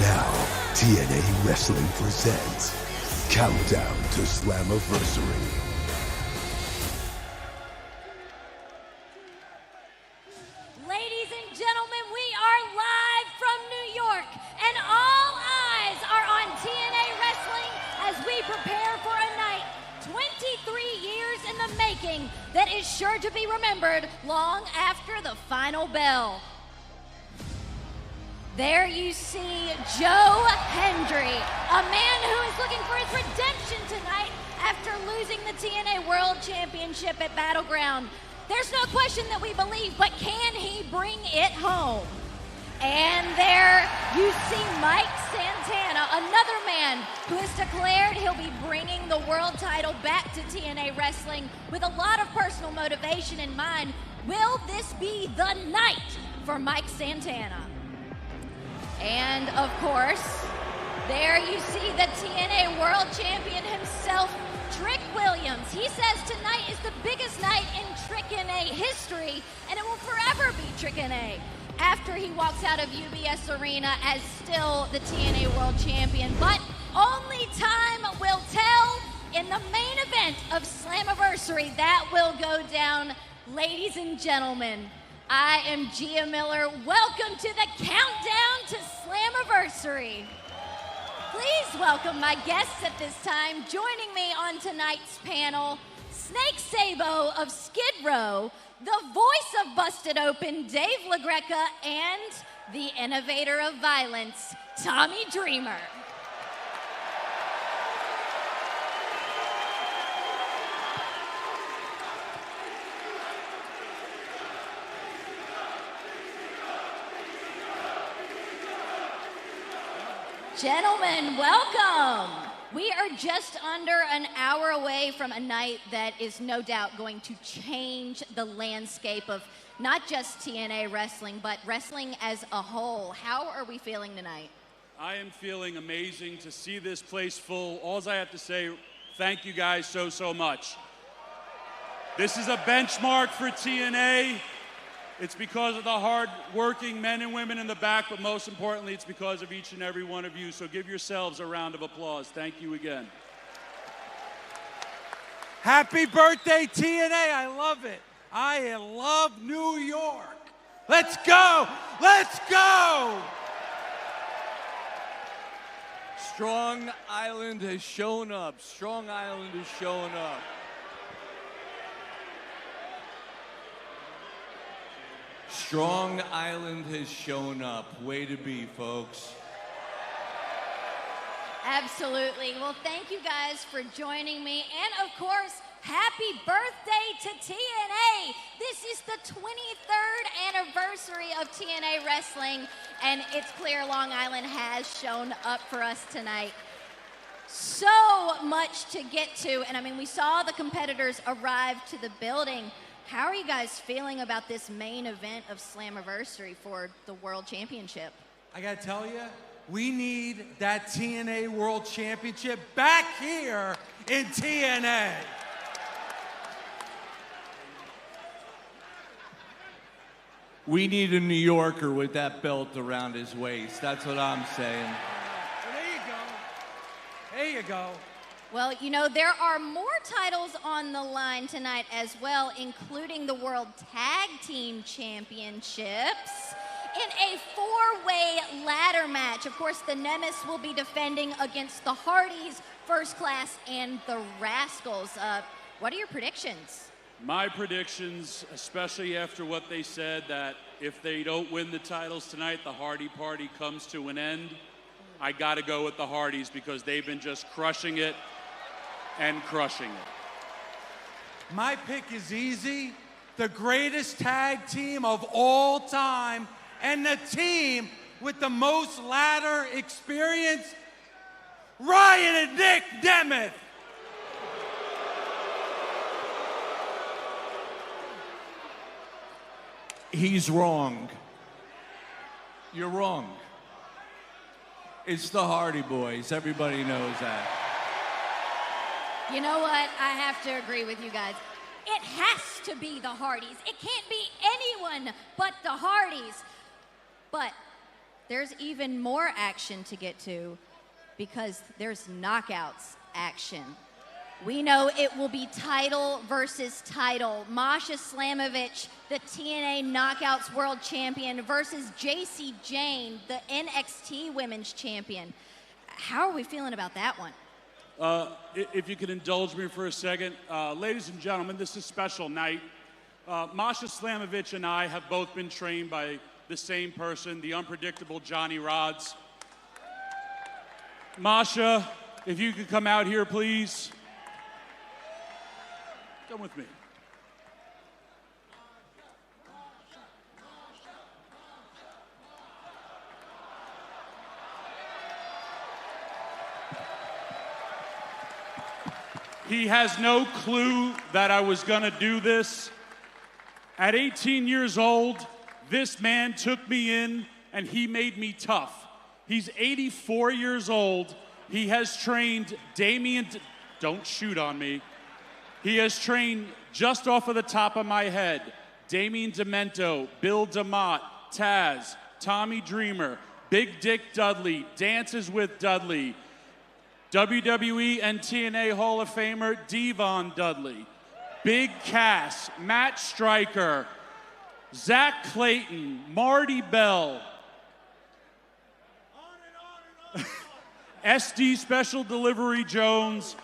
Now, TNA Wrestling presents Countdown to Slammiversary. Ladies and gentlemen, we are live from New York, and all eyes are on TNA Wrestling as we prepare for a night 23 years in the making that is sure to be remembered long after the final bell. There you see Joe Hendry, a man who is looking for his redemption tonight after losing the TNA World Championship at Battleground. There's no question that we believe, but can he bring it home? And there you see Mike Santana, another man who has declared he'll be bringing the world title back to TNA Wrestling with a lot of personal motivation in mind. Will this be the night for Mike Santana? And of course, there you see the TNA World Champion himself, Trick Williams. He says tonight is the biggest night in TNA history, and it will forever be TNA after he walks out of UBS Arena as still the TNA World Champion. But only time will tell in the main event of Slammiversary. That will go down, ladies and gentlemen. I am Gia Miller. Welcome to the Countdown to Slammiversary. Please welcome my guests at this time. Joining me on tonight's panel, Snake Sabo of Skid Row, the voice of Busted Open, Dave LaGreca, and the innovator of violence, Tommy Dreamer. Gentlemen, welcome. We are just under an hour away from a night that is no doubt going to change the landscape of not just TNA wrestling, but wrestling as a whole. How are we feeling tonight? I am feeling amazing to see this place full. All I have to say, thank you guys so much. This is a benchmark for TNA. It's because of the hard-working men and women in the back, but most importantly, it's because of each and every one of you. So give yourselves a round of applause. Thank you again. Happy birthday, TNA. I love it. I love New York. Let's go. Let's go. Strong Island has shown up. Strong Island is showing up. Strong Island has shown up. Way to be, folks. Absolutely. Well, thank you guys for joining me. And of course, happy birthday to TNA. This is the 23rd anniversary of TNA Wrestling, and it's clear Long Island has shown up for us tonight. So much to get to, and I mean, we saw the competitors arrive to the building. How are you guys feeling about this main event of Slammiversary for the World Championship? I gotta tell you, we need that TNA World Championship back here in TNA. We need a New Yorker with that belt around his waist. That's what I'm saying. Well, there you go. There you go. Well, you know, there are more titles on the line tonight as well, including the World Tag Team Championships in a four-way ladder match. Of course, the Nemesis will be defending against the Hardys, First Class, and the Rascals. What are your predictions? My predictions, especially after what they said, that if they don't win the titles tonight, the Hardy Party comes to an end. I got to go with the Hardys because they've been just crushing it and crushing it. My pick is easy. The greatest tag team of all time and the team with the most ladder experience, Ryan and Nick Nemeth. He's wrong. You're wrong. It's the Hardy Boys. Everybody knows that. You know what? I have to agree with you guys. It has to be the Hardys. It can't be anyone but the Hardys. But there's even more action to get to because there's knockouts action. We know it will be title versus title. Masha Slamovich, the TNA Knockouts World Champion, versus JC Jane, the NXT Women's Champion. How are we feeling about that one? If you could indulge me for a second. Ladies and gentlemen, this is a special night. Masha Slamovich and I have both been trained by the same person, the unpredictable Johnny Rodz. Masha, if you could come out here, please. Come with me. He has no clue that I was gonna do this. At 18 years old, this man took me in and he made me tough. He's 84 years old. He has trained don't shoot on me. He has trained, just off of the top of my head, Damien Demento, Bill DeMott, Taz, Tommy Dreamer, Big Dick Dudley, Dances with Dudley, WWE and TNA Hall of Famer Devon Dudley, Big Cass, Matt Stryker, Zach Clayton, Marty Bell, SD Special Delivery Jones,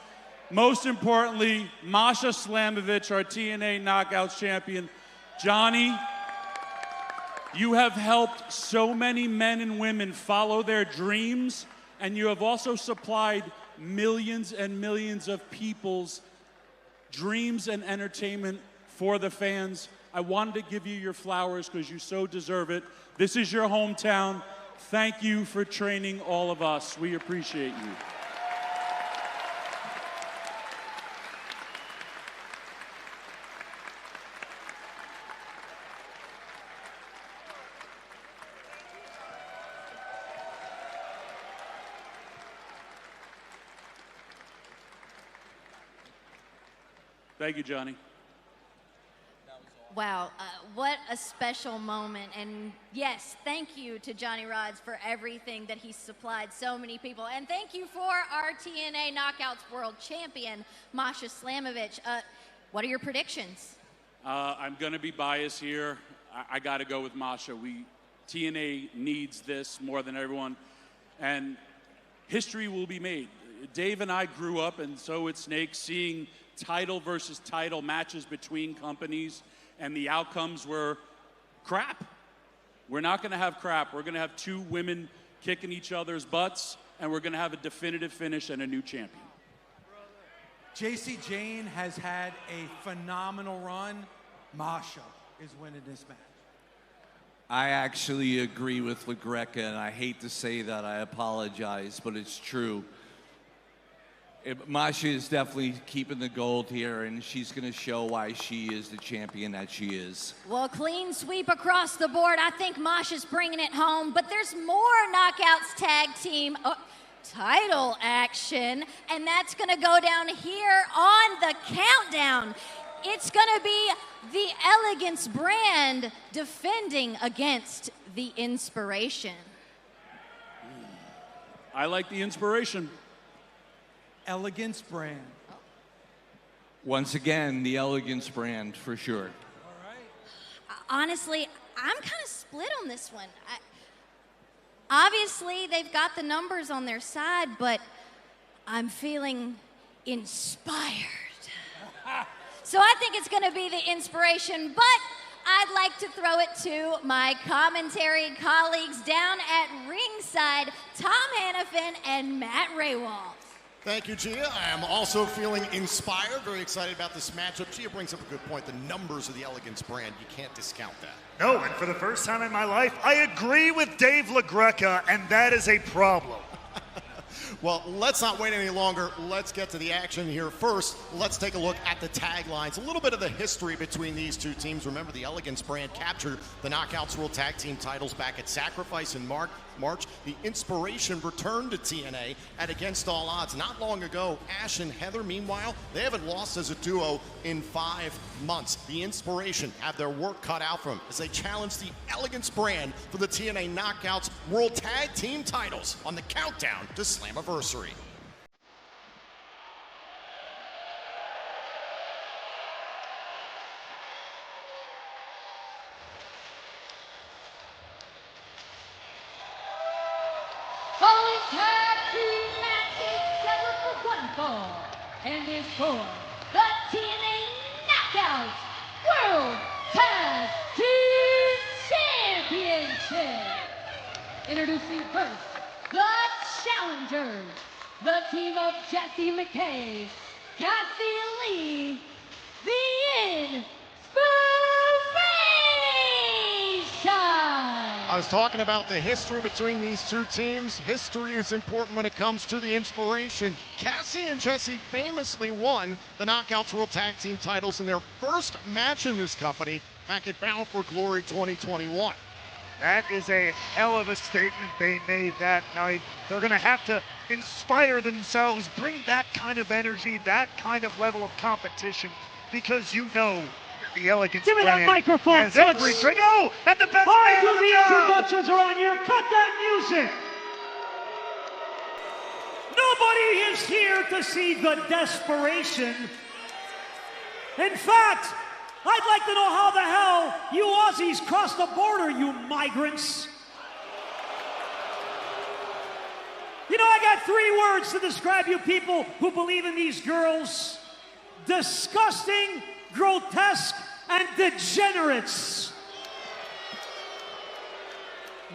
most importantly, Masha Slamovich, our TNA Knockouts champion. Johnny, you have helped so many men and women follow their dreams, and you have also supplied millions and millions of people's dreams and entertainment for the fans. I wanted to give you your flowers because you so deserve it. This is your hometown. Thank you for training all of us. We appreciate you. Thank you, Johnny. Wow, what a special moment. And yes, thank you to Johnny Rodz for everything that he supplied so many people. And thank you for our TNA Knockouts World Champion, Masha Slamovich. What are your predictions? I'm going to be biased here. I got to go with Masha. TNA needs this more than everyone. And history will be made. Dave and I grew up, and so at Snake, seeing title versus title matches between companies, and the outcomes were crap. We're not going to have crap. We're going to have two women kicking each other's butts, and we're going to have a definitive finish and a new champion. JC Jane has had a phenomenal run. Masha is winning this match. I actually agree with LaGreca, and I hate to say that. I apologize, but it's true. Masha is definitely keeping the gold here, and she's going to show why she is the champion that she is. Well, clean sweep across the board. I think Masha's bringing it home, but there's more Knockouts Tag Team title action, and that's going to go down here on the countdown. It's going to be the Elegance brand defending against the Inspiration. I like the Inspiration. Elegance brand. Once again, the Elegance brand, for sure. All right. Honestly, I'm kind of split on this one. Obviously, they've got the numbers on their side, but I'm feeling inspired. So I think it's going to be the Inspiration, but I'd like to throw it to my commentary colleagues down at ringside, Tom Hannafin and Matt Raywald. Thank you, Gia. I am also feeling inspired, very excited about this matchup. Gia brings up a good point. The numbers of the Elegance brand, you can't discount that. No, and for the first time in my life, I agree with Dave LaGreca, and that is a problem. Well, let's not wait any longer. Let's get to the action here. First, let's take a look at the taglines. A little bit of the history between these two teams. Remember, the Elegance brand captured the Knockouts World Tag Team titles back at Sacrifice in March. The Inspiration returned to TNA at Against All Odds not long ago. Ash and Heather, meanwhile, they haven't lost as a duo in 5 months. The Inspiration have their work cut out for them as they challenge the Elegance brand for the TNA Knockouts World Tag Team titles on the Countdown to Slammiversary. Following tag team match is scheduled for one fall and is for the TNA Knockouts World Tag Team Championship. Introducing first, the challengers, the team of Jesse McKay, Cassie Lee, the Inspiration. I was talking about the history between these two teams. History is important when it comes to the Inspiration. Cassie and Jesse famously won the Knockouts World Tag Team titles in their first match in this company back at Battle for Glory 2021. That is a hell of a statement they made that night. They're going to have to inspire themselves, bring that kind of energy, that kind of level of competition, because you know the Elegance Give me that brand microphone, has every Toots. trick. Oh, and the best All man right, on the the job. introductions are on here. Cut that music. Nobody is here to see the desperation. In fact, I'd like to know how the hell you Aussies crossed the border, you migrants. You know, I got 3 words to describe you people who believe in these girls. Disgusting, grotesque, and degenerates.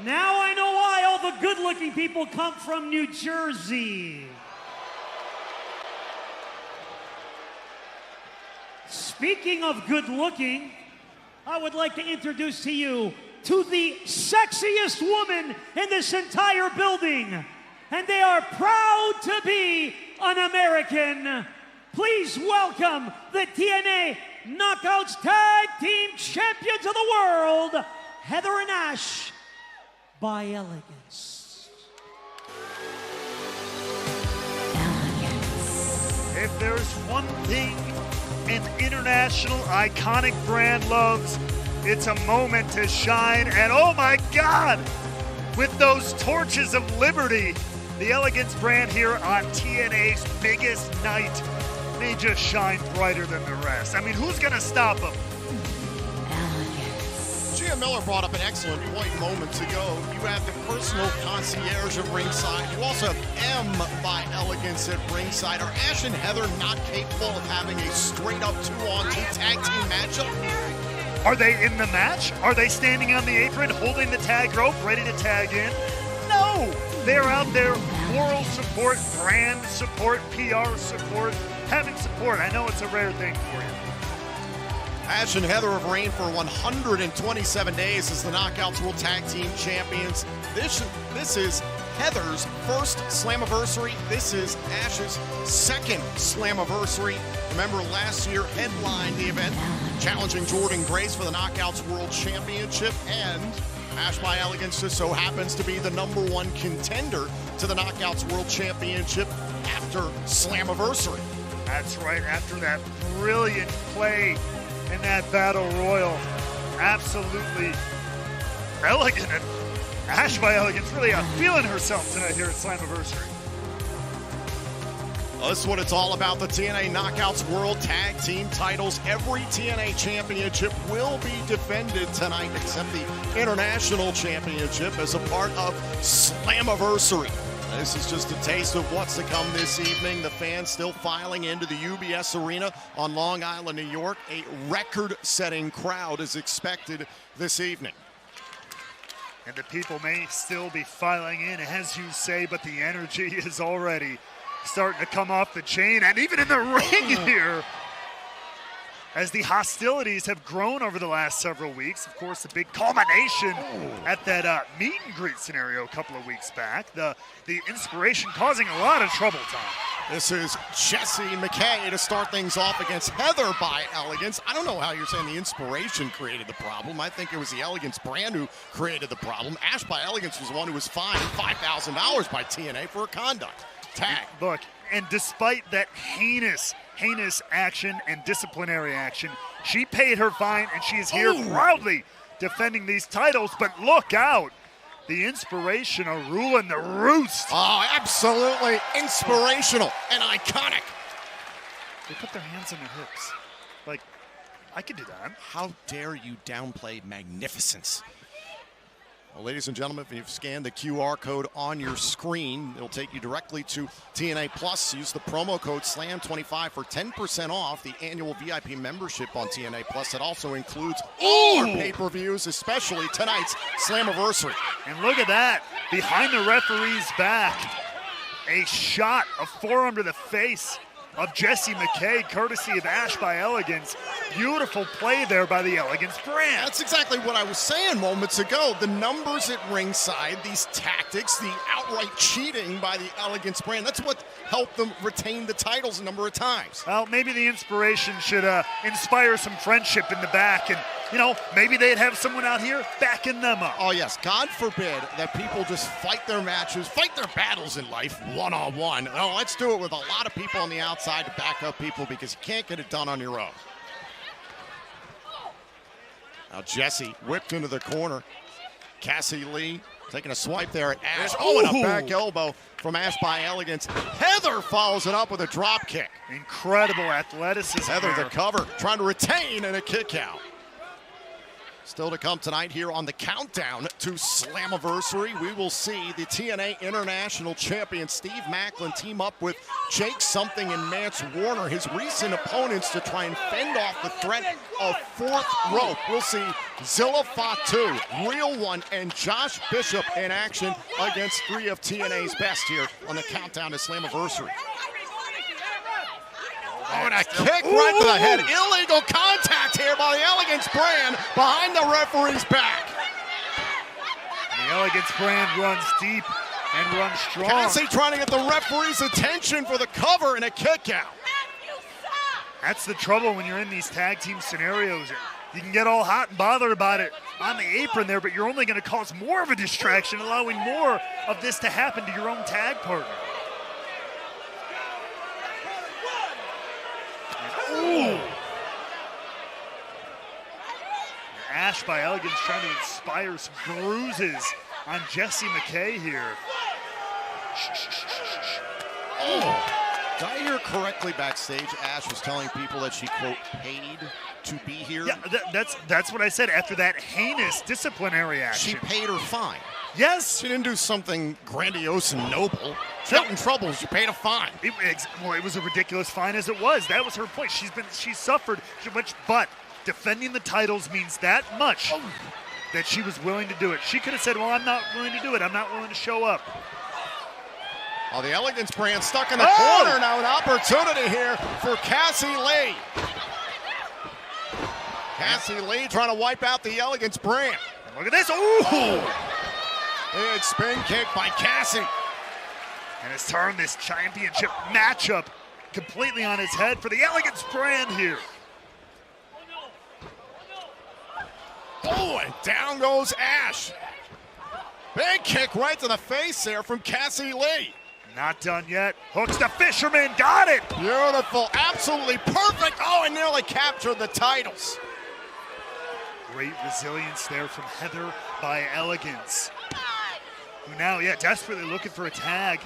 Now I know why all the good-looking people come from New Jersey. Speaking of good-looking, I would like to introduce to you to the sexiest woman in this entire building, and they are proud to be an American. Please welcome the TNA Knockouts Tag Team Champions of the World, Heather and Ash, by Elegance. If there's one thing an international iconic brand loves, it's a moment to shine. And oh my God, with those torches of liberty, the Elegance brand here on TNA's biggest night may just shine brighter than the rest. I mean, who's gonna stop them? Gia Miller brought up an excellent point moments ago. You have the personal concierge at ringside. You also have M by Elegance at ringside. Are Ash and Heather not capable of having a straight-up 2-on-2 tag team matchup? Are they in the match? Are they standing on the apron, holding the tag rope, ready to tag in? No! They're out there, moral support, brand support, PR support, having support. I know it's a rare thing for you. Ash and Heather have reigned for 127 days as the Knockouts World Tag Team Champions. This is Heather's first Slammiversary. This is Ash's second Slammiversary. Remember, last year headlined the event, challenging Jordan Grace for the Knockouts World Championship, and Ash by Elegance just so happens to be the #1 contender to the Knockouts World Championship after Slammiversary. That's right, after that brilliant play in that Battle Royal. Absolutely elegant. And Ash by Elegance really feeling herself tonight here at Slammiversary. Well, this is what it's all about, the TNA Knockouts World Tag Team titles. Every TNA championship will be defended tonight except the International Championship as a part of Slammiversary. This is just a taste of what's to come this evening. The fans still filing into the UBS Arena on Long Island, New York. A record-setting crowd is expected this evening. And the people may still be filing in, as you say, but the energy is already starting to come off the chain. And even in the ring here, as the hostilities have grown over the last several weeks. Of course, the big culmination at that meet and greet scenario a couple of weeks back. The inspiration causing a lot of trouble, Tom. This is Jessie McKay to start things off against Heather by Elegance. I don't know how you're saying the inspiration created the problem. I think it was the Elegance brand who created the problem. Ash by Elegance was the one who was fined $5,000 by TNA for a conduct tag. Look, and despite that heinous action and disciplinary action, she paid her fine and she is here proudly defending these titles. But look out, the inspiration are ruling the roost. Oh, absolutely inspirational and iconic. They put their hands on their hips. Like, I could do that. How dare you downplay magnificence? Well, ladies and gentlemen, if you've scanned the QR code on your screen, it'll take you directly to TNA Plus. Use the promo code SLAM25 for 10% off the annual VIP membership on TNA Plus. It also includes all our pay-per-views, especially tonight's Slammiversary. And look at that, behind the referee's back, a shot, a forearm to the face of Jessie McKay, courtesy of Ash by Elegance. Beautiful play there by the Elegance brand. That's exactly what I was saying moments ago. The numbers at ringside, these tactics, the outright cheating by the Elegance brand, that's what helped them retain the titles a number of times. Well, maybe the inspiration should inspire some friendship in the back, and maybe they'd have someone out here backing them up. Oh yes, God forbid that people just fight their matches, fight their battles in life one-on-one. No, let's do it with a lot of people on the outside to back up people, because you can't get it done on your own. Now Jessie whipped into the corner. Cassie Lee taking a swipe there at Ash. Oh, and a back elbow from Ash by Elegance. Heather follows it up with a drop kick. Incredible athleticism. Heather there. the cover, trying to retain and a kick out. Still to come tonight here on the Countdown to Slammiversary, we will see the TNA International Champion Steve Macklin team up with Jake Something and Mance Warner, his recent opponents, to try and fend off the threat of Fourth Rope. We'll see Zilla Fatu, Real One, and Josh Bishop in action against three of TNA's best here on the Countdown to Slammiversary. Oh, and a kick right to the head. Illegal contact here by the Elegance brand behind the referee's back. The Elegance brand runs deep and runs strong. Cassie trying to get the referee's attention for the cover and a kick out. That's the trouble when you're in these tag team scenarios. You can get all hot and bothered about it on the apron there, but you're only going to cause more of a distraction, allowing more of this to happen to your own tag partner. Ooh. Ash by Elegance trying to inspire some bruises on Jessie McKay here. Oh. Did I hear correctly backstage? Ash was telling people that she, quote, paid to be here? Yeah, that's what I said after that heinous disciplinary action. She paid her fine. Yes. She didn't do something grandiose and noble. She got in trouble. She paid a fine. It was a ridiculous fine as it was. That was her point. She suffered too much, but defending the titles means that much that she was willing to do it. She could have said, well, I'm not willing to do it. I'm not willing to show up. Oh, the Elegance brand stuck in the corner. Now an opportunity here for Cassie Lee. Cassie Lee trying to wipe out the Elegance brand. And look at this. Ooh! Big spin kick by Cassie. And it's turned this championship matchup completely on its head for the Elegance brand here. Oh, and down goes Ash. Big kick right to the face there from Cassie Lee. Not done yet. Hooks the Fisherman. Got it. Beautiful. Absolutely perfect. Oh, and nearly captured the titles. Great resilience there from Heather by Elegance. Who now, desperately looking for a tag.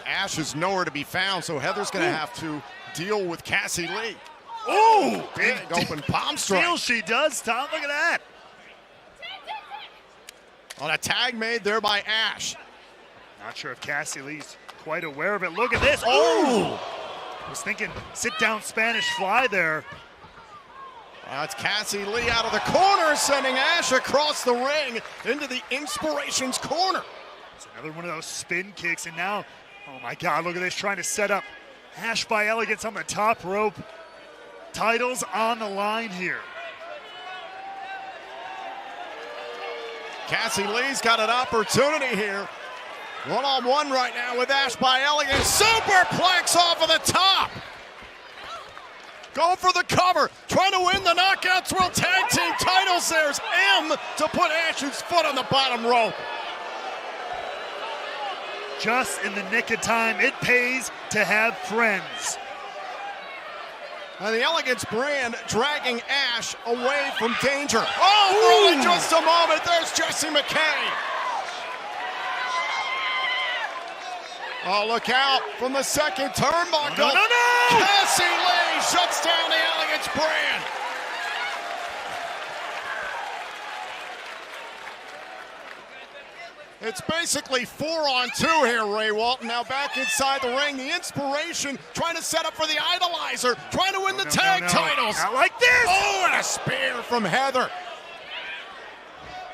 Ash is nowhere to be found, so Heather's going to have to deal with Cassie Lee. Ooh! Big open palm strike. Steal she does, Tom. Look at that. On a tag made there by Ash. Not sure if Cassie Lee's quite aware of it. Look at this. Oh! Was thinking sit-down Spanish fly there. It's Cassie Lee out of the corner, sending Ash across the ring into the Inspirations corner. It's another one of those spin kicks, and now, oh my God, look at this, trying to set up Ash by Elegance on the top rope. titles on the line here. Cassie Lee's got an opportunity here. One-on-one right now with Ash by Elegance. Superplex off of the top. Go for the cover. Trying to win the Knockouts World Tag Team titles. There's M to put Ash's foot on the bottom rope. Just in the nick of time. It pays to have friends. And the Elegance brand dragging Ash away from danger. Oh, for only just a moment, there's Jessie McKay. Oh, look out from the second turnbuckle. No. Cassie Lee shuts down the Elegance brand. It's basically 4-on-2 here, Ray Walton. Now back inside the ring. The Inspiration trying to set up for the Idolizer, trying to win the tag titles. Not like this. Oh, and a spear from Heather.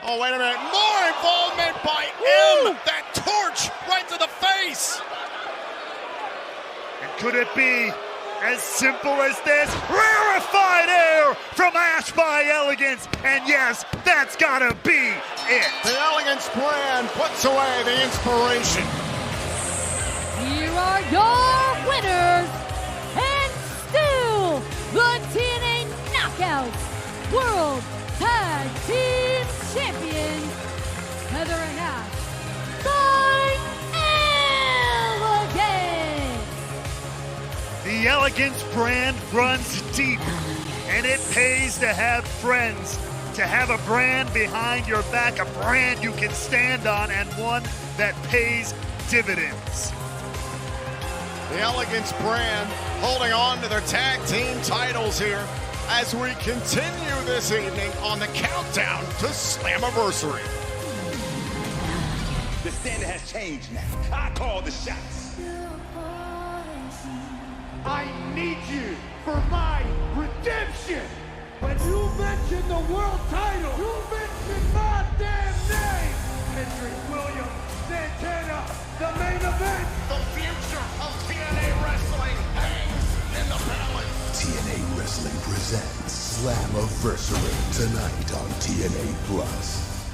Oh, wait a minute. More involvement by M. That torch right to the face. And could it be as simple as this? Rarefied air from Ash by Elegance. And yes, that's gotta be it. The Elegance brand puts away the Inspiration. Here are your winners, and still the TNA Knockouts World Tag Team Champions, Heather and Ash by Elegance. The Elegance brand runs deep, and it pays to have friends, to have a brand behind your back, a brand you can stand on, and one that pays dividends. The Elegance brand holding on to their tag team titles here as we continue this evening on the Countdown to Slammiversary. The standard has changed now. I call the shots. I need you for my redemption. When you mention the world title, you mention my damn name. Hendrick Williams, Santana, the main event. The future of TNA Wrestling hangs in the balance. TNA Wrestling presents Slammiversary tonight on TNA Plus.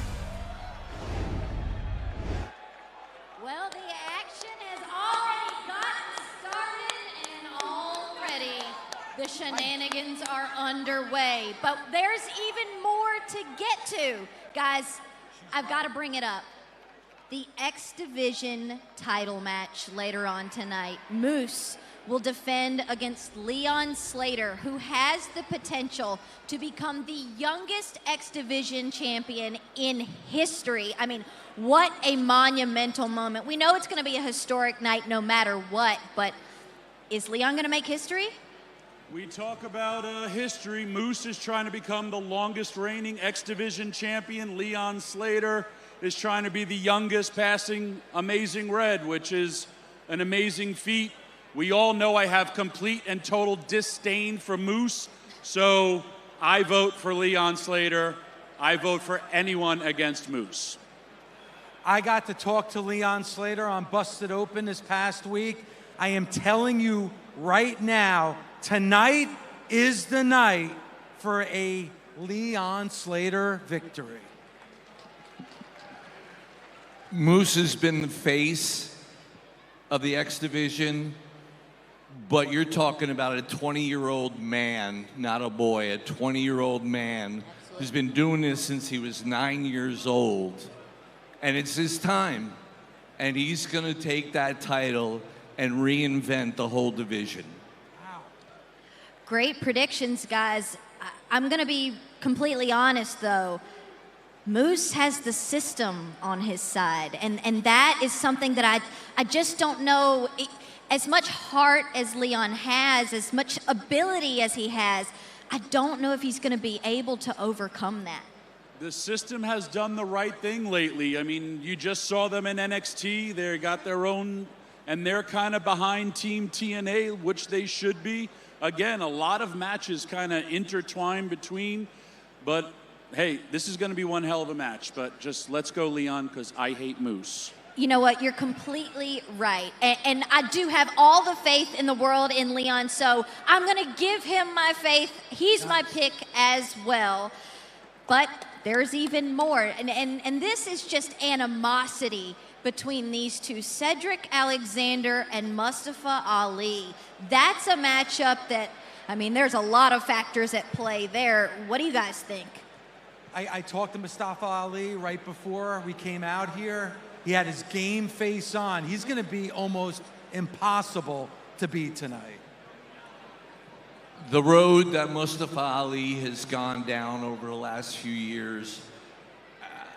Well, the action has already gotten started, and already the shenanigans are underway. But there's even more to get to. Guys, I've got to bring it up. The X Division title match later on tonight. Moose will defend against Leon Slater, who has the potential to become the youngest X Division champion in history. I mean, what a monumental moment. We know it's going to be a historic night no matter what, but is Leon going to make history? We talk about history. Moose is trying to become the longest reigning X Division champion. Leon Slater is trying to be the youngest, passing Amazing Red, which is an amazing feat. We all know I have complete and total disdain for Moose, so I vote for Leon Slater. I vote for anyone against Moose. I got to talk to Leon Slater on Busted Open this past week. I am telling you right now, tonight is the night for a Leon Slater victory. Moose has been the face of the X Division, but you're talking about a 20-year-old man, not a boy, a 20-year-old man who's been doing this since he was 9 years old. And it's his time. And he's going to take that title and reinvent the whole division. Great predictions, guys. I'm going to be completely honest, though. Moose has the system on his side, and that is something that I just don't know. As much heart as Leon has, as much ability as he has, I don't know if he's going to be able to overcome that. The system has done the right thing lately. I mean, you just saw them in NXT. They got their own, and they're kind of behind Team TNA, which they should be. Again, a lot of matches kind of intertwined between, but hey, this is going to be one hell of a match. But just let's go, Leon, because I hate Moose. You know what? You're completely right. And I do have all the faith in the world in Leon, so I'm going to give him my faith. He's my pick as well. But there's even more. And this is just animosity between these two, Cedric Alexander and Mustafa Ali. That's a matchup that, I mean, there's a lot of factors at play there. What do you guys think? I talked to Mustafa Ali right before we came out here. He had his game face on. He's going to be almost impossible to beat tonight. The road that Mustafa Ali has gone down over the last few years,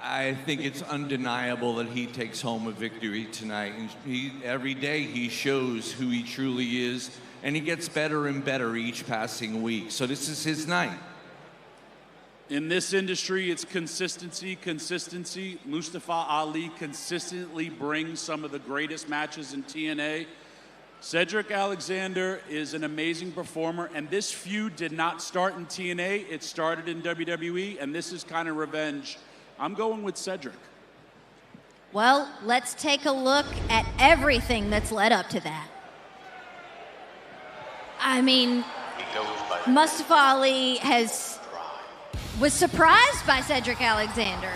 I think it's undeniable that he takes home a victory tonight. And every day he shows who he truly is, and he gets better and better each passing week. So this is his night. In this industry, it's consistency, consistency. Mustafa Ali consistently brings some of the greatest matches in TNA. Cedric Alexander is an amazing performer, and this feud did not start in TNA. It started in WWE, and this is kind of revenge. I'm going with Cedric. Well, let's take a look at everything that's led up to that. I mean, Mustafa Ali was surprised by Cedric Alexander.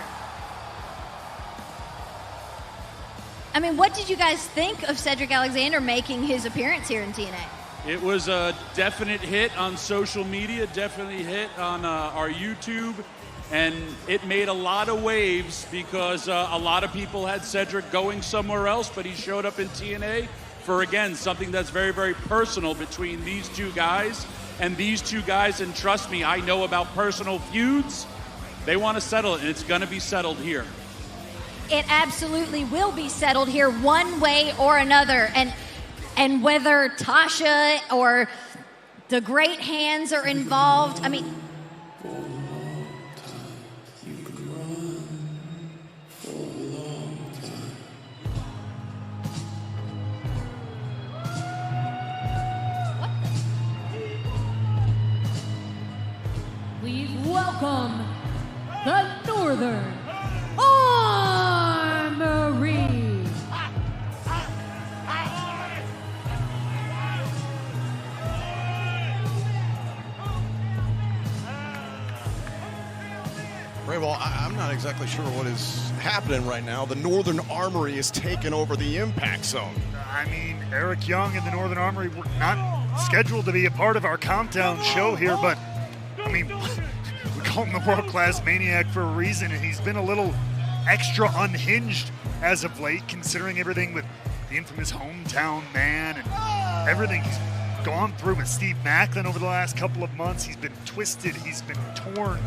I mean, what did you guys think of Cedric Alexander making his appearance here in TNA? It was a definite hit on social media, definitely hit on our YouTube, and it made a lot of waves because a lot of people had Cedric going somewhere else, but he showed up in TNA for, again, something that's very, very personal between these two guys. And these two guys, and trust me, I know about personal feuds, they want to settle it, and it's going to be settled here. It absolutely will be settled here one way or another. And whether Tasha or the Great Hands are involved, I mean, Please welcome the Northern Armory. Right, well, I'm not exactly sure what is happening right now. The Northern Armory is taking over the Impact Zone. I mean, Eric Young and the Northern Armory were not scheduled to be a part of our Countdown show here, but I mean, we call him the world-class maniac for a reason, and he's been a little extra unhinged as of late, considering everything with the infamous hometown man and everything he's gone through with Steve Macklin over the last couple of months. He's been twisted, he's been torn.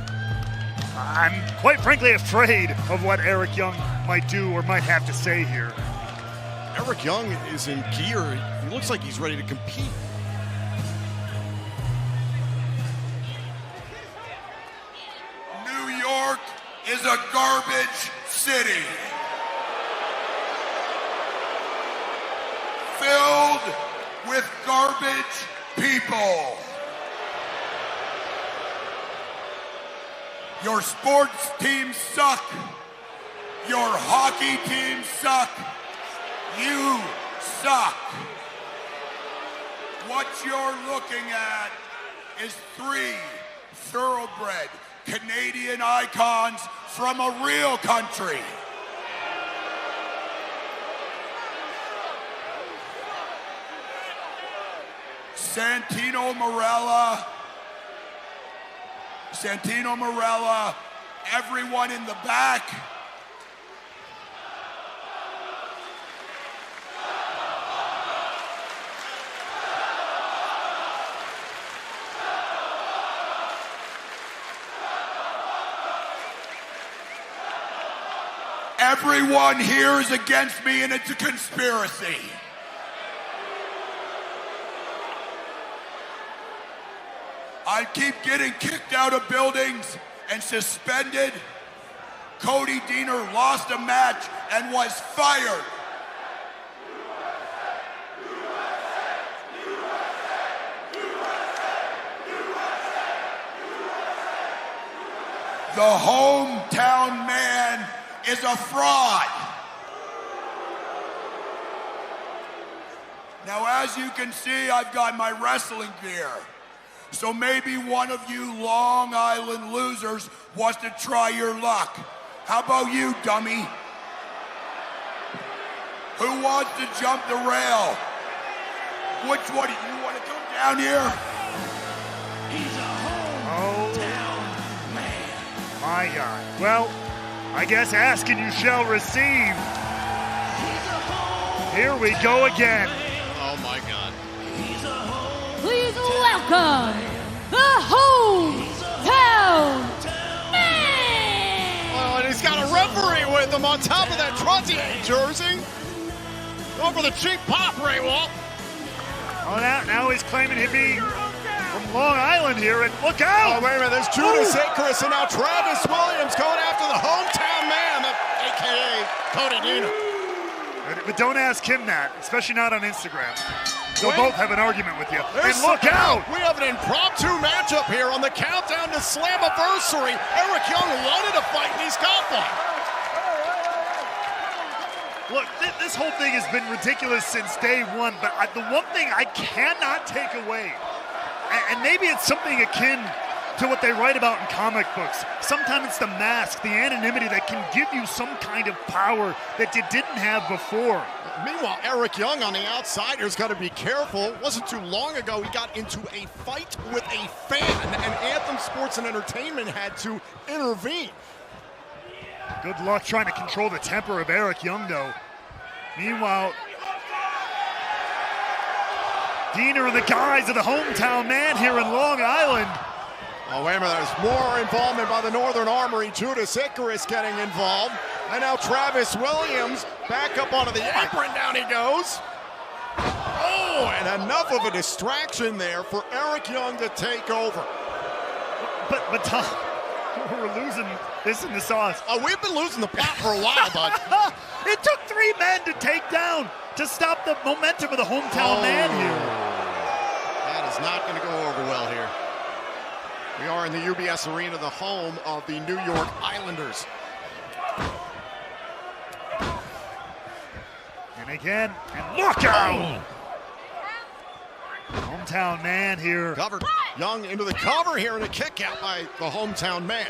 I'm quite frankly afraid of what Eric Young might do or might have to say here. Eric Young is in gear. He looks like he's ready to compete. New York is a garbage city. Filled with garbage people. Your sports teams suck. Your hockey teams suck. You suck. What you're looking at is 3 thoroughbred Canadian icons from a real country. Santino Marella, everyone in the back. Everyone here is against me, and it's a conspiracy. I keep getting kicked out of buildings and suspended. Cody Deaner lost a match and was fired. The hometown man is a fraud. as you can see, I've got my wrestling gear. So maybe one of you Long Island losers wants to try your luck. How about you, dummy? Who wants to jump the rail? Which one? You want to come down here? He's a hometown man. My God. Well, I guess ask and you shall receive. Here we go again. Oh my God. Please welcome the hometown man. Oh, and he's got a referee with him on top of that trusty jersey. Go for the cheap pop, Ray Walt. Oh, now he's claiming to be from Long Island here, and look out! Oh, wait a minute, there's Judas Icarus, and now Travis Williams going after the hometown man, a.k.a. Cody Deaner. But don't ask him that, especially not on Instagram. They'll both have an argument with you. And look out! We have an impromptu matchup here on the Countdown to Slammiversary. Eric Young wanted to fight, and he's got one. Look, this whole thing has been ridiculous since day one, but the one thing I cannot take away, and maybe it's something akin to what they write about in comic books. Sometimes it's the mask, the anonymity that can give you some kind of power that you didn't have before. Meanwhile, Eric Young on the outside here's got to be careful. It wasn't too long ago he got into a fight with a fan, and Anthem Sports and Entertainment had to intervene. Good luck trying to control the temper of Eric Young, though. Meanwhile, Deaner in the guise of the hometown man here in Long Island. Oh, wait a minute, there's more involvement by the Northern Armory. Judas Icarus getting involved. And now Travis Williams back up onto the apron, down he goes. Oh, and enough of a distraction there for Eric Young to take over. But Tom, we're losing this in the sauce. Oh, we've been losing the plot for a while, bud. It took 3 men to take down, to stop the momentum of the hometown man here. That is not going to go over well here. We are in the UBS Arena, the home of the New York Islanders. And again, and look out! Hometown man here. Covered. Young into the cover here, and a kick out by the hometown man.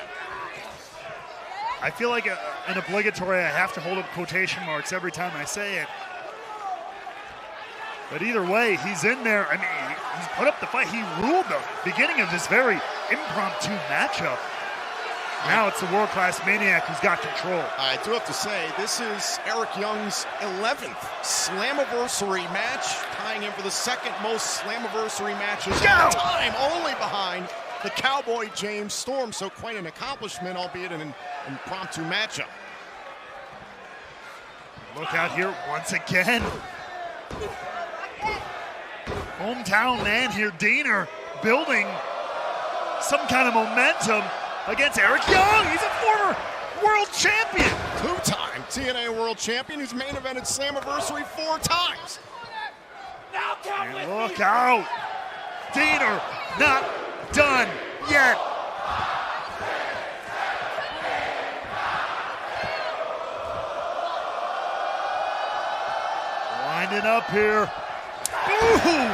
I feel like an obligatory, I have to hold up quotation marks every time I say it. But either way, he's in there. I mean, he's put up the fight. He ruled the beginning of this very impromptu matchup. Now it's the world-class Maniac who's got control. I do have to say, this is Eric Young's 11th Slammiversary match, tying him for the second most Slammiversary matches of all time, only behind the Cowboy James Storm. So quite an accomplishment, albeit an impromptu matchup. Look out here once again. Hometown man here, Deaner, building some kind of momentum against Eric Young. He's a former world champion. 2-time TNA world champion who's main evented Slammiversary 4 times. And look out. Deaner not done yet. Winding up here. Ooh.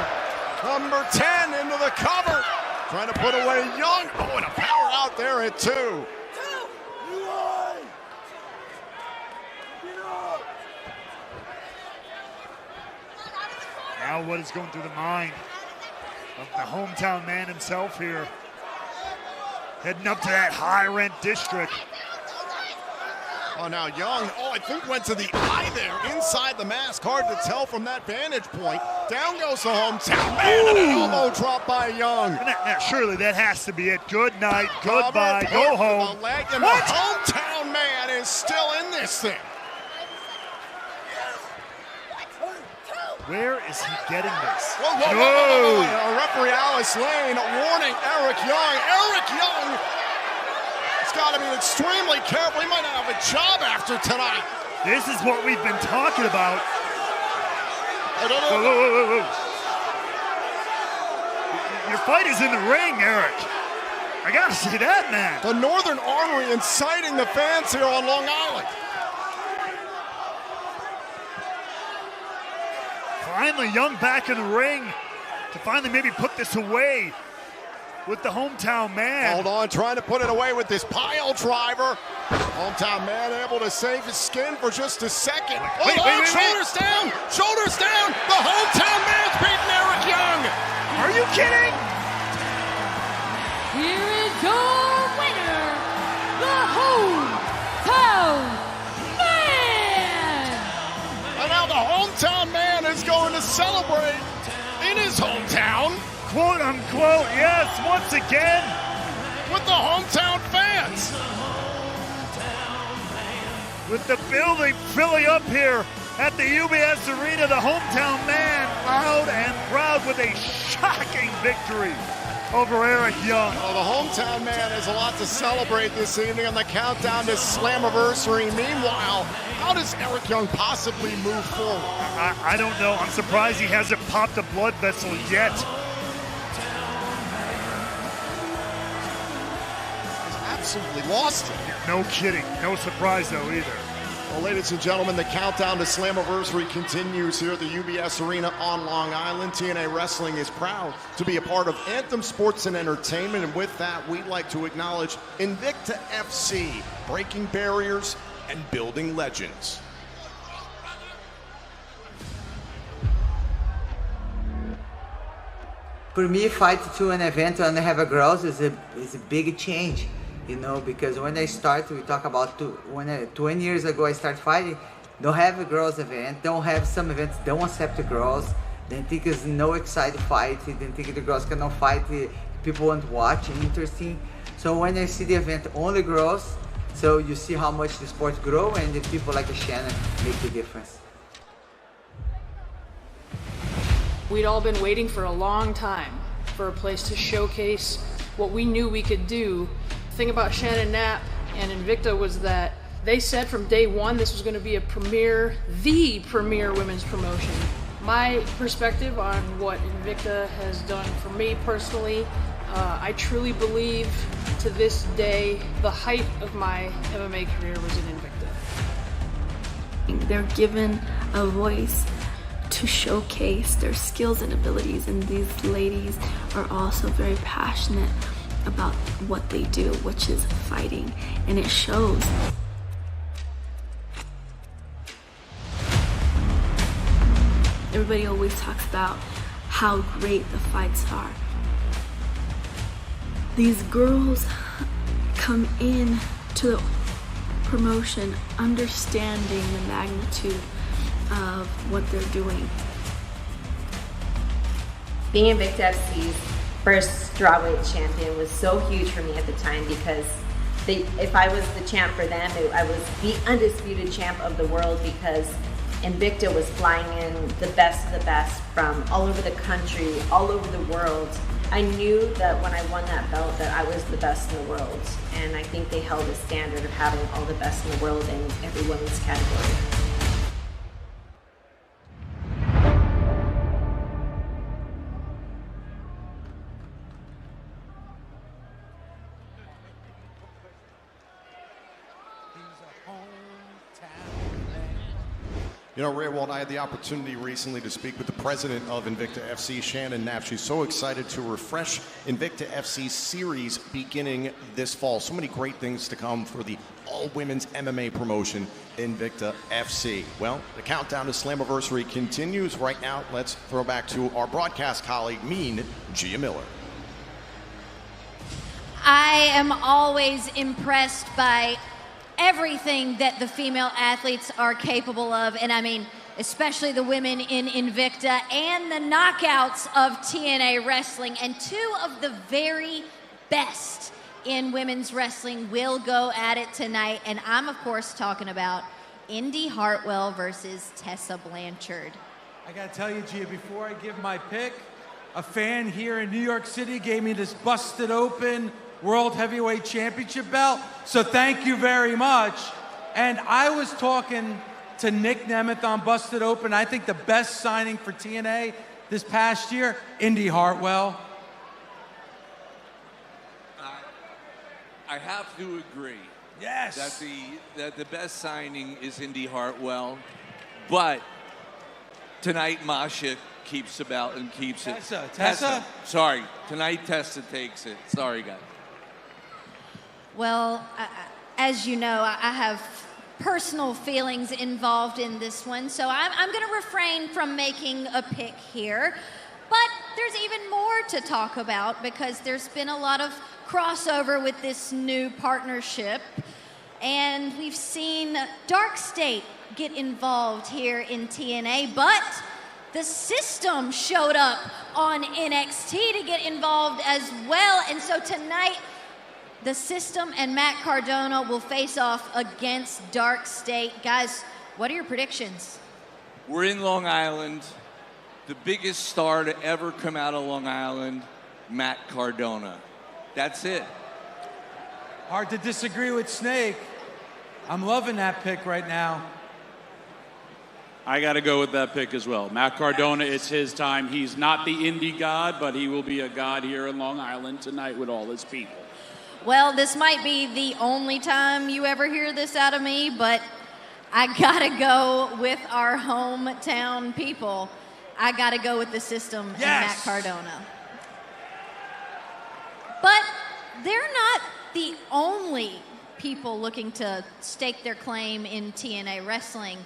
Number 10 into the cover. Trying to put away Young. Oh, and a power out there at 2. Now what is going through the mind of the hometown man himself here. Heading up to that high-rent district. Oh, now Young, I think went to the eye there, inside the mask. Hard to tell from that vantage point. Down goes the hometown man, and an elbow drop by Young. Now, surely that has to be it. Good night, goodbye, go home. The leg, and the hometown man is still in this thing. Where is he getting this? Whoa. Referee Alice Lane warning Eric Young. Eric Young has got to be extremely careful. He might not have a job after tonight. This is what we've been talking about. Whoa. Your fight is in the ring, Eric. I gotta see that, man. The Northern Armory inciting the fans here on Long Island. Finally, Young back in the ring to finally maybe put this away with the hometown man. Hold on, trying to put it away with this pile driver. Hometown man able to save his skin for just a second. Wait, Shoulders down, shoulders down. The hometown man's beating Eric Young. Are you kidding? Here is your winner, the hometown man. And now the hometown man is going to celebrate in his hometown. Quote unquote, yes, once again. With the hometown fans. With the building filling up here at the UBS Arena, the hometown man loud and proud with a shocking victory over Eric Young. Well, the hometown man has a lot to celebrate this evening on the Countdown to Slammiversary. Meanwhile, how does Eric Young possibly move forward? I don't know. I'm surprised he hasn't popped a blood vessel yet. Absolutely lost it. No kidding. No surprise, though, either. Well, ladies and gentlemen, the Countdown to Slammiversary continues here at the UBS Arena on Long Island. TNA Wrestling is proud to be a part of Anthem Sports and Entertainment, and with that, we'd like to acknowledge Invicta FC, breaking barriers and building legends. For me, fight to an event and have a girls is a big change. You know, because when I start, we talk about 20 years ago I started fighting, don't have a girls event, don't have some events, don't accept the girls, they think it's no exciting fight, they think the girls cannot fight, people won't watch, interesting. So when I see the event only girls, so you see how much the sport grow and the people like Shannon make the difference. We'd all been waiting for a long time for a place to showcase what we knew we could do. The thing about Shannon Knapp and Invicta was that they said from day one this was going to be the premier women's promotion. My perspective on what Invicta has done for me personally, I truly believe to this day the height of my MMA career was in Invicta. They're given a voice to showcase their skills and abilities, and these ladies are also very passionate about what they do, which is fighting, and it shows. Everybody always talks about how great the fights are. These girls come in to the promotion understanding the magnitude of what they're doing. Being Invicta FC's first strawweight champion was so huge for me at the time, because if I was the champ for them, I was the undisputed champ of the world, because Invicta was flying in the best of the best from all over the country, all over the world. I knew that when I won that belt that I was the best in the world, and I think they held a standard of having all the best in the world in every women's category. You know, Ray Walt, I had the opportunity recently to speak with the president of Invicta FC, Shannon Knapp. She's so excited to refresh Invicta FC series beginning this fall. So many great things to come for the all-women's MMA promotion, Invicta FC. Well, the Countdown to Slammiversary continues right now. Let's throw back to our broadcast colleague, Mean Gia Miller. I am always impressed by everything that the female athletes are capable of, and I mean especially the women in Invicta and the knockouts of TNA wrestling, and two of the very best in women's wrestling will go at it tonight, and I'm of course talking about Indy Hartwell versus Tessa Blanchard. I gotta tell you, Gia, before I give my pick, a fan here in New York City gave me this busted open World Heavyweight Championship belt, so thank you very much. And I was talking to Nick Nemeth on Busted Open. I think the best signing for TNA this past year, Indy Hartwell. I have to agree. Yes. That the best signing is Indy Hartwell, but Tonight, Masha keeps about and keeps it. Tessa? Sorry. Tonight, Tessa takes it. Sorry, guys. Well, as you know, I have personal feelings involved in this one, so I'm going to refrain from making a pick here. But there's even more to talk about because there's been a lot of crossover with this new partnership. And we've seen Dark State get involved here in TNA, but the System showed up on NXT to get involved as well. And so tonight, the System and Matt Cardona will face off against Dark State. Guys, what are your predictions? We're in Long Island. The biggest star to ever come out of Long Island, Matt Cardona. That's it. Hard to disagree with Snake. I'm loving that pick right now. I got to go with that pick as well. Matt Cardona, it's his time. He's not the indie god, but he will be a god here in Long Island tonight with all his people. Well, this might be the only time you ever hear this out of me, but I gotta go with our hometown people. I gotta go with the System and Matt Cardona. But they're not the only people looking to stake their claim in TNA wrestling.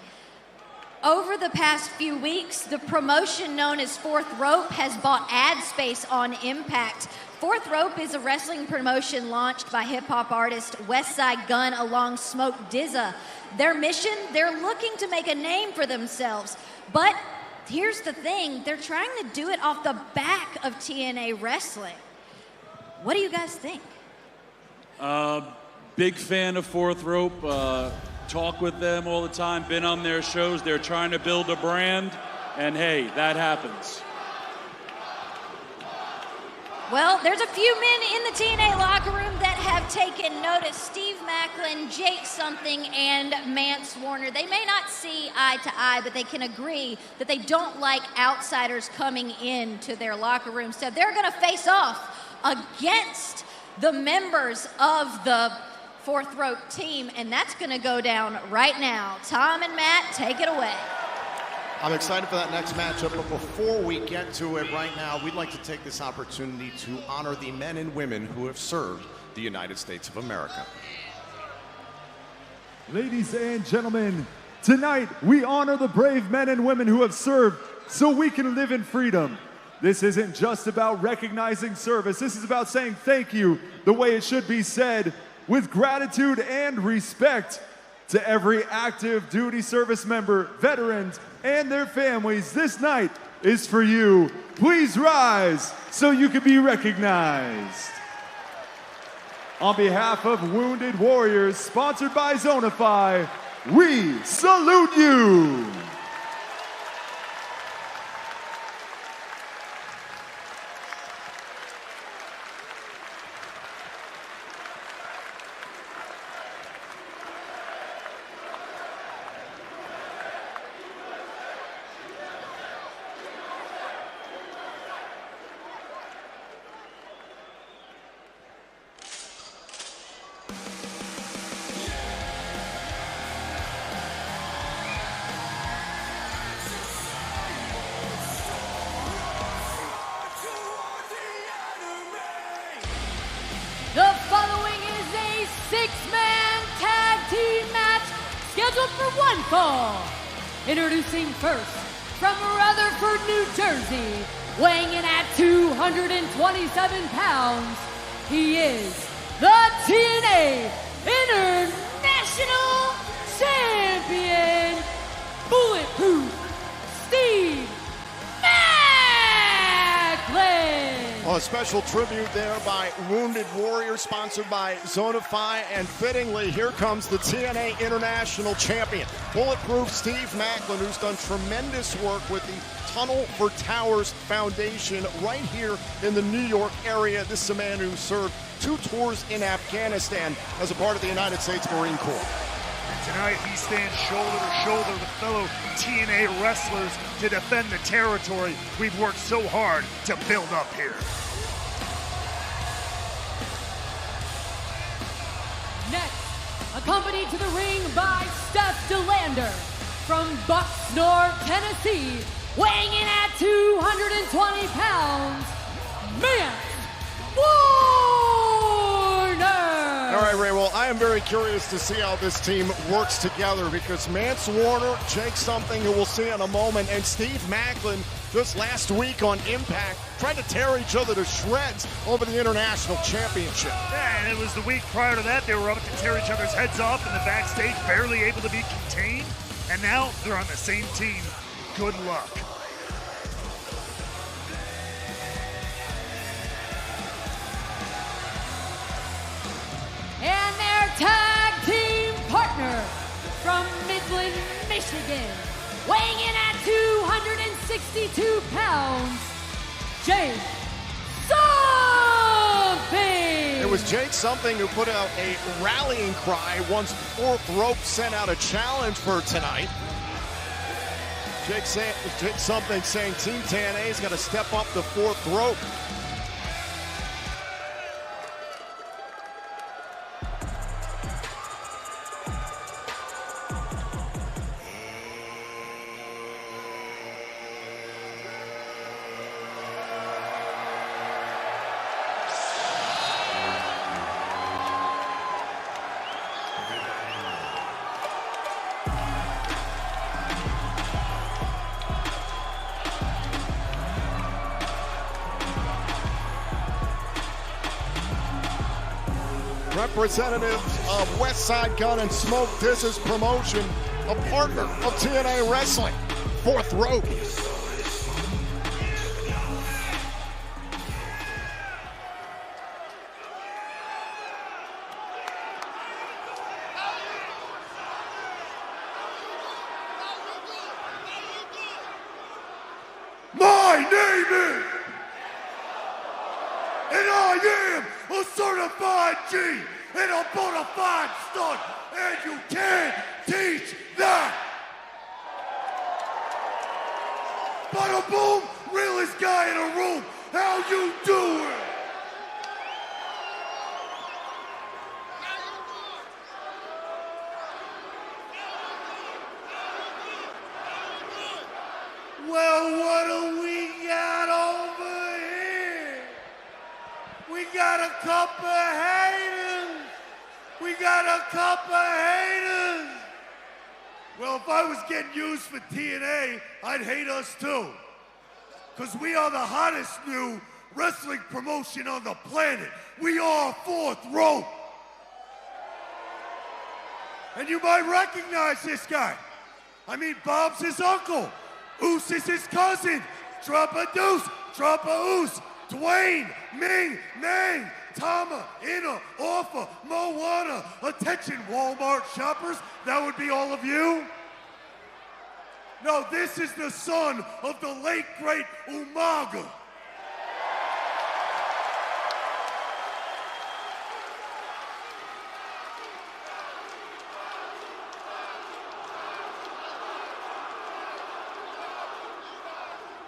Over the past few weeks, the promotion known as Fourth Rope has bought ad space on Impact. Fourth Rope is a wrestling promotion launched by hip-hop artist Westside Gunn along Smoke DZA. Their mission, they're looking to make a name for themselves. But here's the thing, they're trying to do it off the back of TNA wrestling. What do you guys think? Big fan of Fourth Rope. Talk with them all the time, been on their shows. They're trying to build a brand, and hey, that happens. Well, there's a few men in the TNA locker room that have taken notice. Steve Macklin, Jake Something, and Mance Warner. They may not see eye to eye, but they can agree that they don't like outsiders coming into their locker room. So they're going to face off against the members of the Fourth Rope team, and that's going to go down right now. Tom and Matt, take it away. I'm excited for that next matchup, but before we get to it right now, we'd like to take this opportunity to honor the men and women who have served the United States of America. Ladies and gentlemen, tonight we honor the brave men and women who have served so we can live in freedom. This isn't just about recognizing service. This is about saying thank you the way it should be said, with gratitude and respect to every active duty service member, veterans, and their families. This night is for you. Please rise so you can be recognized. On behalf of Wounded Warriors, sponsored by Zonify, we salute you. The following is a six-man tag team match scheduled for one fall. Introducing first, from Rutherford, New Jersey, weighing in at 227 pounds, he is the TNA International Champion, Bulletproof Steve Macklin. Well, a special tribute there by Wounded Warrior, sponsored by Zonify, and fittingly, here comes the TNA International Champion, Bulletproof Steve Macklin, who's done tremendous work with the Tunnel for Towers Foundation right here in the New York area. This is a man who served 2 tours in Afghanistan as a part of the United States Marine Corps. Tonight, he stands shoulder to shoulder with fellow TNA wrestlers to defend the territory we've worked so hard to build up here. Next, accompanied to the ring by Steph DeLander from Bucksnor, Tennessee, weighing in at 220 pounds, Mance Warner. All right, Ray, well, I am very curious to see how this team works together because Mance Warner, Jake Something, who we'll see in a moment, and Steve Macklin just last week on Impact trying to tear each other to shreds over the International Championship. Yeah, and it was the week prior to that, they were up to tear each other's heads off in the backstage, barely able to be contained, and now they're on the same team. Good luck. And their tag team partner from Midland, Michigan, weighing in at 262 pounds, Jake Something. It was Jake Something who put out a rallying cry once Fourth Rope sent out a challenge for tonight. Jake Something saying Team TNA's got to step up the Fourth Rope. Representatives of Westside Gun and Smoke Diz's promotion, a partner of TNA Wrestling, Fourth Rope. My name is, and I am a certified G and a bona fide stud, and you can't teach that. Bada boom, realest guy in the room, how you doing? Well, what do we got over here? We got a couple of haters. We got a couple of haters. Well, if I was getting used for TNA, I'd hate us too. Because we are the hottest new wrestling promotion on the planet. We are Fourth Rope. And you might recognize this guy. I mean, Bob's his uncle. Oos is his cousin. Drop a deuce, drop a oos. Dwayne, Ming, Nang, Tama, Inna, Offa, Moana. Attention, Walmart shoppers. That would be all of you. No, this is the son of the late, great Umaga.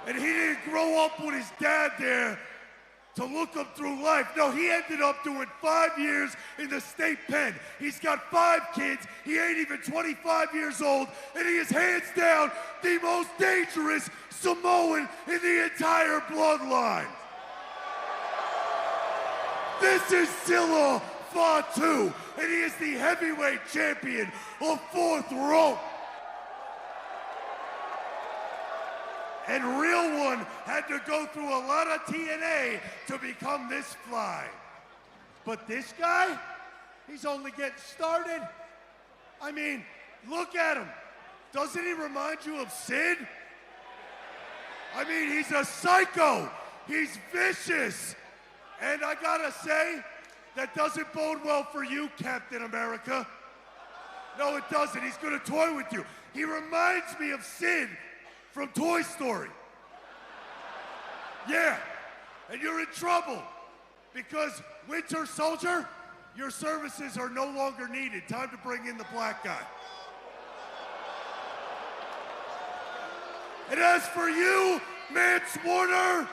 And he didn't grow up with his dad there to look him through life. No, he ended up doing 5 years in the state pen. He's got 5 kids. He ain't even 25 years old. And he is hands down the most dangerous Samoan in the entire bloodline. This is Silla Fatu, and he is the heavyweight champion of Fourth Rope. And Real One had to go through a lot of TNA to become this fly. But this guy, he's only getting started. I mean, look at him. Doesn't he remind you of Sid? I mean, he's a psycho. He's vicious. And I gotta say, that doesn't bode well for you, Captain America. No, it doesn't. He's gonna toy with you. He reminds me of Sid from Toy Story. Yeah, and you're in trouble because Winter Soldier, your services are no longer needed. Time to bring in the black guy. And as for you, Mance Warner,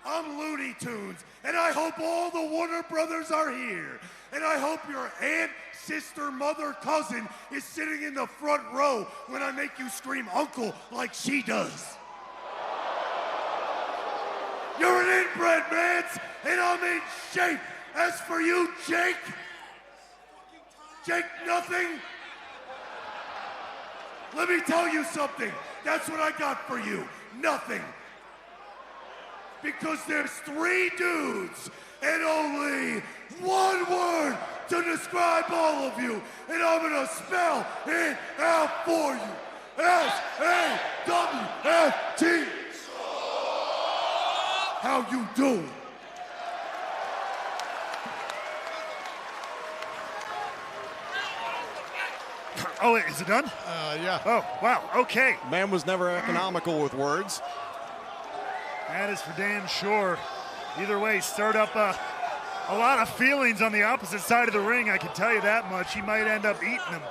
I'm Looney Tunes, and I hope all the Warner Brothers are here. And I hope your aunt, sister, mother, cousin is sitting in the front row when I make you scream uncle like she does. You're an inbred man, and I'm in shape. As for you, Jake, nothing. Let me tell you something. That's what I got for you. Nothing. Because there's 3 dudes and only one word to describe all of you. And I'm gonna spell it out for you. S-A-W-F-T. How you doing? Oh, is it done? Yeah. Oh, wow, okay. Man was never economical with words. That is for damn sure. Either way, stirred up a lot of feelings on the opposite side of the ring, I can tell you that much. He might end up eating them.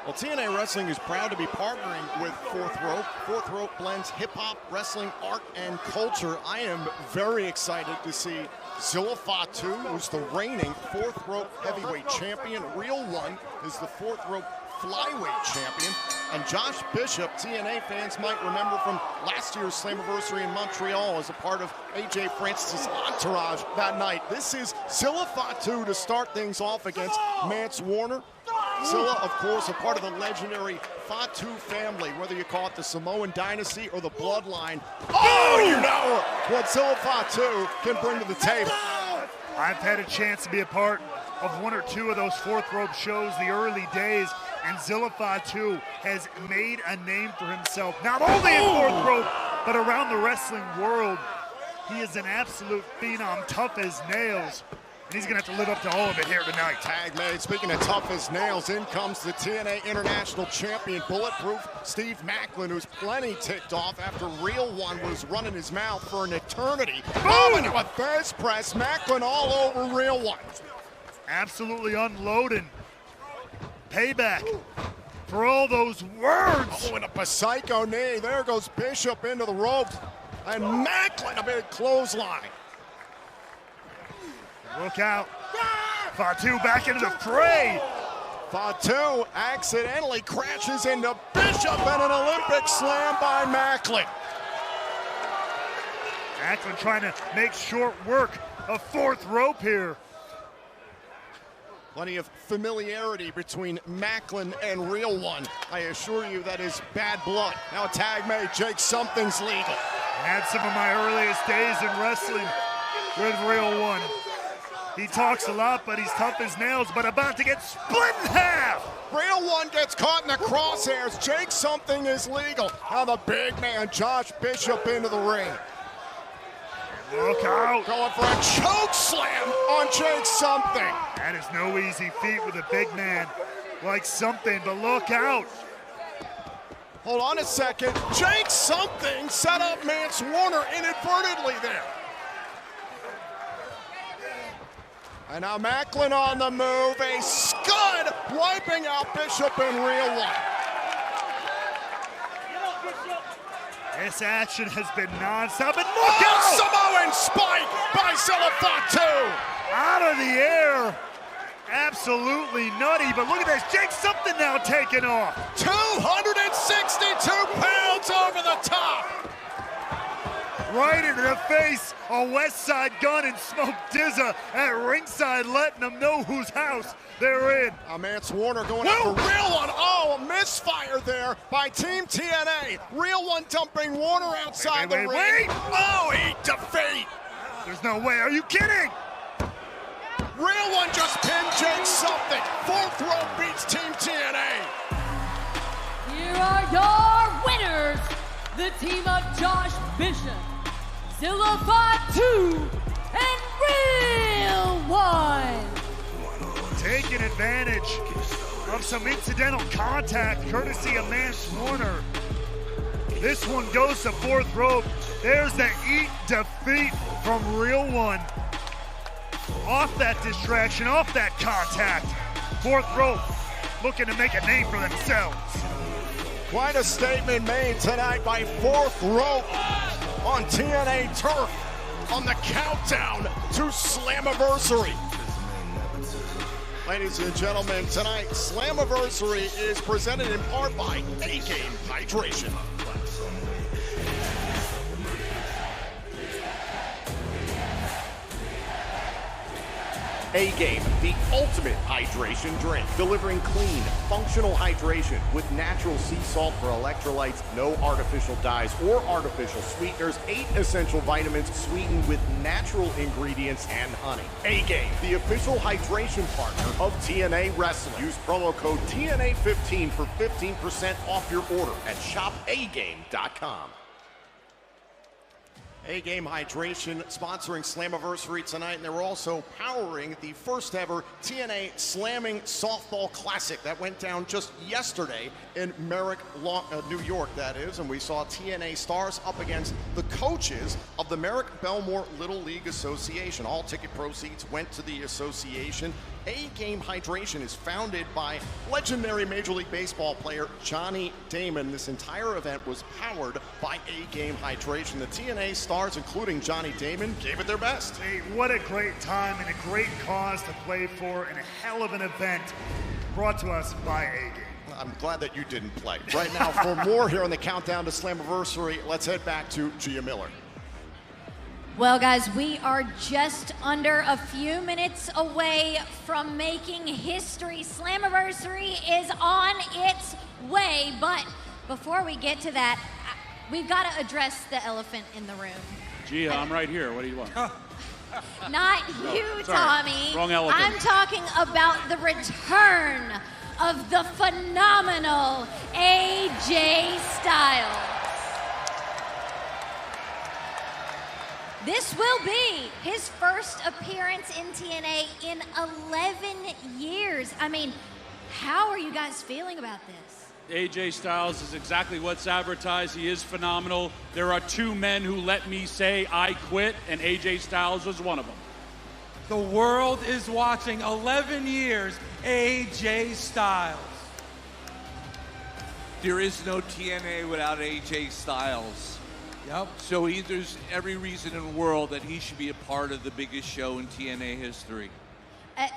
Well, TNA Wrestling is proud to be partnering with Fourth Rope. Fourth Rope blends hip-hop, wrestling, art, and culture. I am very excited to see Zilla Fatu, who's the reigning Fourth Rope heavyweight champion. Real One is the Fourth Rope flyweight champion. And Josh Bishop, TNA fans might remember from last year's Slammiversary in Montreal as a part of AJ Francis' entourage that night. This is Zilla Fatu to start things off against Mance Warner. Zilla, of course, a part of the legendary Fatu family, whether you call it the Samoan dynasty or the bloodline. Oh, you know what Zilla Fatu can bring to the table. I've had a chance to be a part of 1 or 2 of those Fourth Rope shows, the early days, and Zilla Fatu has made a name for himself, not only in Fourth Rope, but around the wrestling world. He is an absolute phenom, tough as nails. And he's going to have to live up to all of it here tonight. Tag made. Speaking of tough as nails, in comes the TNA International Champion, Bulletproof Steve Macklin, who's plenty ticked off after Real One was running his mouth for an eternity. Boom! Into a Fez press. Macklin all over Real One. Absolutely unloading. Payback for all those words. Oh, and a psycho knee. There goes Bishop into the ropes. And Macklin, a big clothesline. Look out. Fatu back into the fray. Fatu accidentally crashes into Bishop and an Olympic slam by Macklin. Macklin trying to make short work of Fourth Rope here. Plenty of familiarity between Macklin and Real One. I assure you that is bad blood. Now a tag made. Jake Something's legal. Had some of my earliest days in wrestling with Real One. He talks a lot, but he's tough as nails, but about to get split in half. Real One gets caught in the crosshairs. Jake Something is legal. Now the big man, Josh Bishop, into the ring. Look out. Going for a choke slam on Jake Something. That is no easy feat with a big man like Something, but look out. Hold on a second. Jake Something set up Mance Warner inadvertently there. And now Macklin on the move, a scud wiping out Bishop and Real One. This action has been non-stop, and look out! Samoan spike by Zilla Fatu. Out of the air. Absolutely nutty, but look at this. Jake Something now taking off. 262 pounds over the top. Right into the face of West Side Gun and Smoke Dizza at ringside, letting them know whose house they're in. Mance Warner going after Real One. Oh, a misfire there by Team TNA. Real One dumping Warner outside the ring. Wait. Oh, eat defeat. There's no way. Are you kidding? Real One just pinned Jake Something. Fourth Rope beats Team TNA. Here are your winners, the team of Josh Bishop, Zilla Fatu, and Real One. Taking advantage of some incidental contact courtesy of Mance Warner. This one goes to Fourth Rope. There's the eat defeat from Real One. Off that distraction, off that contact. Fourth Rope looking to make a name for themselves. Quite a statement made tonight by Fourth Rope on TNA turf. on the Countdown to Slammiversary. Ladies and gentlemen, tonight, Slammiversary is presented in part by A-Game Hydration. A-Game, the ultimate hydration drink, delivering clean, functional hydration with natural sea salt for electrolytes, no artificial dyes or artificial sweeteners, 8 essential vitamins sweetened with natural ingredients and honey. A-Game, the official hydration partner of TNA Wrestling. Use promo code TNA15 for 15% off your order at shopagame.com. A-Game Hydration sponsoring Slammiversary tonight, and they were also powering the first ever TNA Slamming Softball Classic that went down just yesterday in Merrick, New York, that is, and we saw TNA stars up against the coaches of the Merrick Belmore Little League Association. All ticket proceeds went to the association. A-Game Hydration is founded by legendary Major League Baseball player Johnny Damon. This entire event was powered by A-Game Hydration. The TNA stars, including Johnny Damon, gave it their best. Hey, what a great time and a great cause to play for, and a hell of an event brought to us by A-Game. I'm glad that you didn't play. Right now, for more here on the Countdown to Slammiversary, let's head back to Gia Miller. Well, guys, we are just under a few minutes away from making history. Slammiversary is on its way, but before we get to that, we've got to address the elephant in the room. Gia, I'm right here. What do you want? Not you, sorry. Tommy. Wrong elephant. I'm talking about the return of the phenomenal AJ Styles. This will be his first appearance in TNA in 11 years. I mean, how are you guys feeling about this? AJ Styles is exactly what's advertised. He is phenomenal. There are 2 men who let me say I quit, and AJ Styles was one of them. The world is watching 11 years, AJ Styles. There is no TNA without AJ Styles. Yep. So there's every reason in the world that he should be a part of the biggest show in TNA history.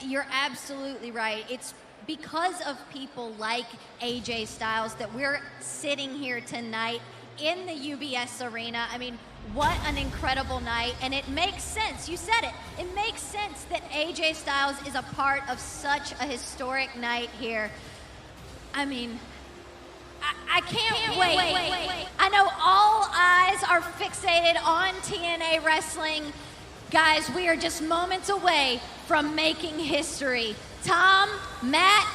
You're absolutely right. It's because of people like AJ Styles that we're sitting here tonight in the UBS Arena. I mean, what an incredible night. And it makes sense. You said it. It makes sense that AJ Styles is a part of such a historic night here. I mean, I can't wait. I know all eyes are fixated on TNA Wrestling. Guys, we are just moments away from making history. Tom, Matt,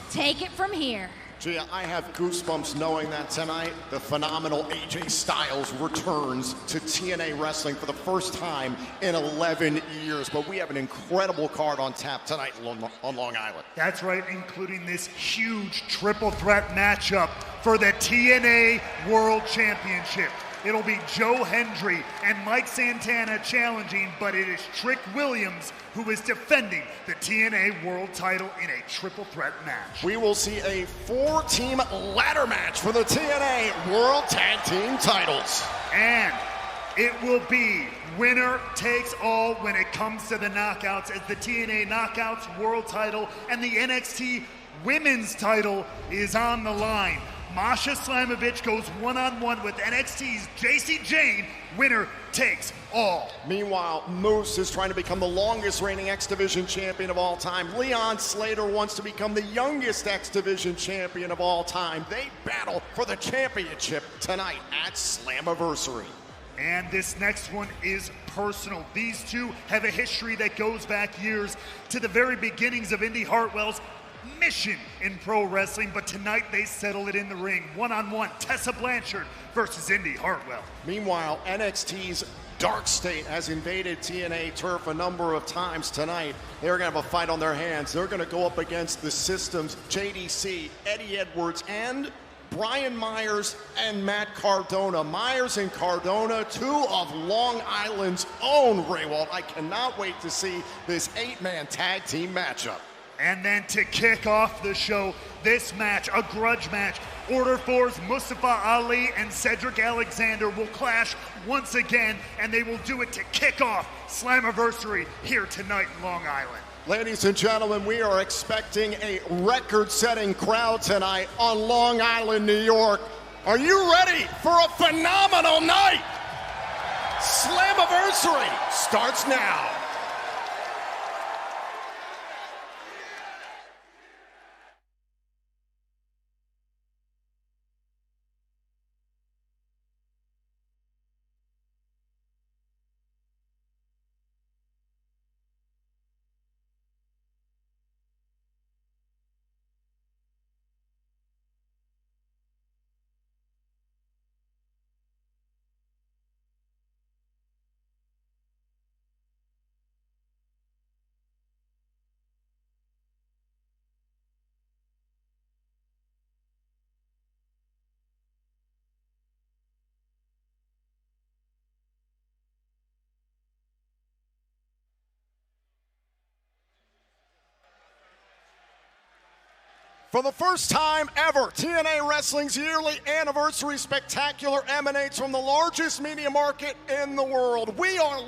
take it from here. Gia, I have goosebumps knowing that tonight the phenomenal AJ Styles returns to TNA Wrestling for the first time in 11 years. But we have an incredible card on tap tonight on Long Island. That's right, including this huge triple threat matchup for the TNA World Championship. It'll be Joe Hendry and Mike Santana challenging, but it is Trick Williams who is defending the TNA World title in a triple threat match. We will see a 4-team ladder match for the TNA World Tag Team titles. And it will be winner takes all when it comes to the knockouts, as the TNA Knockouts World title and the NXT Women's title is on the line. Masha Slamovich goes one-on-one with NXT's JC Jane. Winner takes all. Meanwhile, Moose is trying to become the longest reigning X Division champion of all time. Leon Slater wants to become the youngest X Division champion of all time. They battle for the championship tonight at Slammiversary. And this next one is personal. These two have a history that goes back years to the very beginnings of Indy Hartwell's mission in pro wrestling, but tonight they settle it in the ring. One-on-one, Tessa Blanchard versus Indy Hartwell. Meanwhile, NXT's Dark State has invaded TNA turf a number of times tonight. They're going to have a fight on their hands. They're going to go up against the Systems, JDC, Eddie Edwards, and Brian Myers and Matt Cardona. Myers and Cardona, 2 of Long Island's own, Raywald. I cannot wait to see this 8-man tag team matchup. And then to kick off the show, this match, a grudge match, Order 4's Mustafa Ali and Cedric Alexander will clash once again, and they will do it to kick off Slammiversary here tonight in Long Island. Ladies and gentlemen, we are expecting a record-setting crowd tonight on Long Island, New York. Are you ready for a phenomenal night? Slammiversary starts now. For the first time ever, TNA Wrestling's yearly anniversary spectacular emanates from the largest media market in the world. We are live.